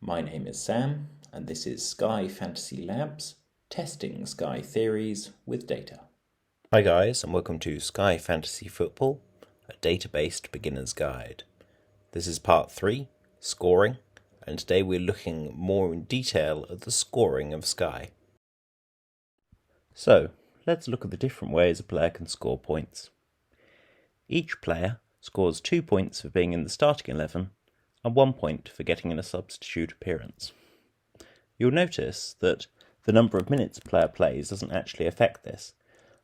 My name is Sam, and this is Sky Fantasy Labs, testing Sky theories with data. Hi guys, and welcome to Sky Fantasy Football, a data-based beginner's guide. This is part 3, scoring, and today we're looking more in detail at the scoring of Sky. So, let's look at the different ways a player can score points. Each player scores 2 points for being in the starting 11, and 1 point for getting in a substitute appearance. You'll notice that the number of minutes a player plays doesn't actually affect this,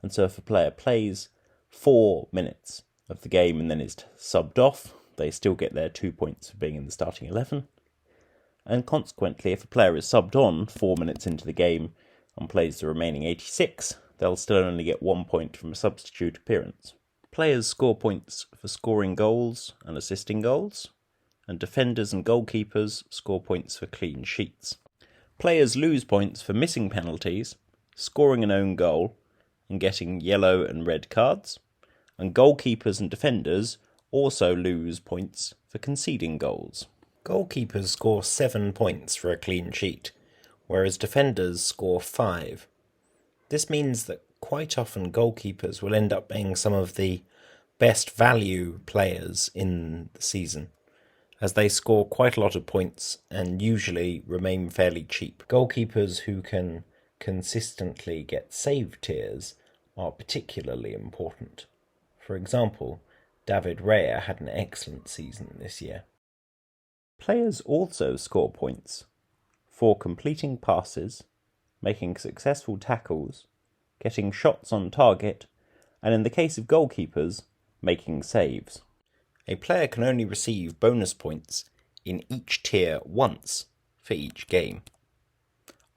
and so if a player plays 4 minutes of the game and then is subbed off, they still get their 2 points for being in the starting 11, and consequently if a player is subbed on 4 minutes into the game and plays the remaining 86, they'll still only get 1 point from a substitute appearance. Players score points for scoring goals and assisting goals, and defenders and goalkeepers score points for clean sheets. Players lose points for missing penalties, scoring an own goal, and getting yellow and red cards, and goalkeepers and defenders also lose points for conceding goals. Goalkeepers score 7 points for a clean sheet, whereas defenders score 5. This means that quite often goalkeepers will end up being some of the best value players in the season, as they score quite a lot of points and usually remain fairly cheap. Goalkeepers who can consistently get save tiers are particularly important. For example, David Raya had an excellent season this year. Players also score points for completing passes, making successful tackles, getting shots on target, and in the case of goalkeepers, making saves. A player can only receive bonus points in each tier once for each game,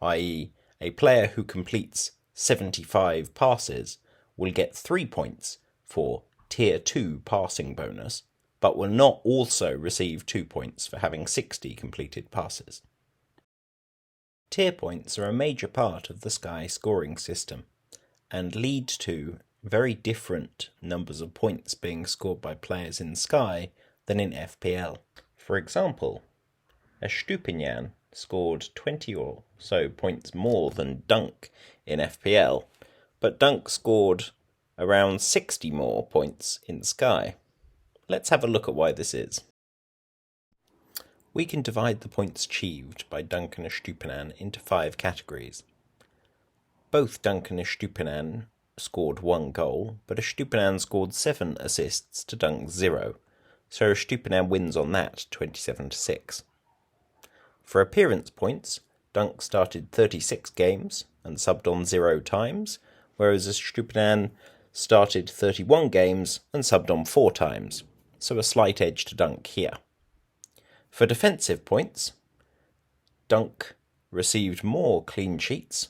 i.e. a player who completes 75 passes will get 3 points for tier 2 passing bonus, but will not also receive 2 points for having 60 completed passes. Tier points are a major part of the Sky scoring system and lead to very different numbers of points being scored by players in Sky than in FPL. For example, Estupiñán scored 20 or so points more than Dunk in FPL, but Dunk scored around 60 more points in Sky. Let's have a look at why this is. We can divide the points achieved by Dunk and Estupiñán into 5 categories. Both Dunk and Estupiñán scored 1 goal, but Estupiñán scored 7 assists to Dunk's 0, so Estupiñán wins on that 27-6. For appearance points, Dunk started 36 games and subbed on 0 times, whereas Estupiñán started 31 games and subbed on 4 times, so a slight edge to Dunk here. For defensive points, Dunk received more clean sheets.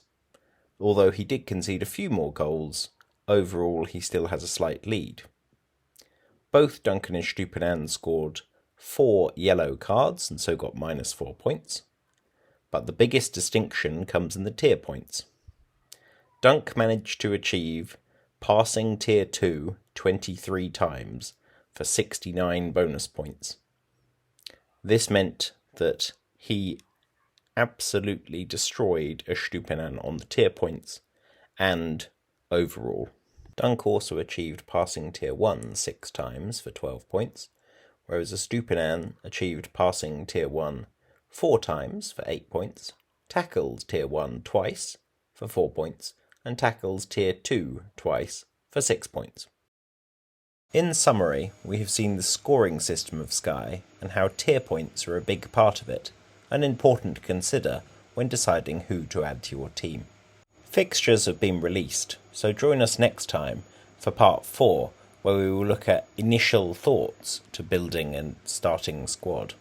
Although he did concede a few more goals, overall he still has a slight lead. Both Dunk and Estupiñán scored 4 yellow cards and so got -4 points, but the biggest distinction comes in the tier points. Dunk managed to achieve passing tier 2 23 times for 69 bonus points. This meant that he absolutely destroyed Estupiñán on the tier points and overall. Dunk also achieved passing tier 1 6 times for 12 points, whereas Estupiñán achieved passing tier 1 4 times for 8 points, tackles tier 1 twice for 4 points, and tackles tier 2 twice for 6 points. In summary, we have seen the scoring system of Sky and how tier points are a big part of it, and important to consider when deciding who to add to your team. Fixtures have been released, so join us next time for part 4, where we will look at initial thoughts to building and starting squad.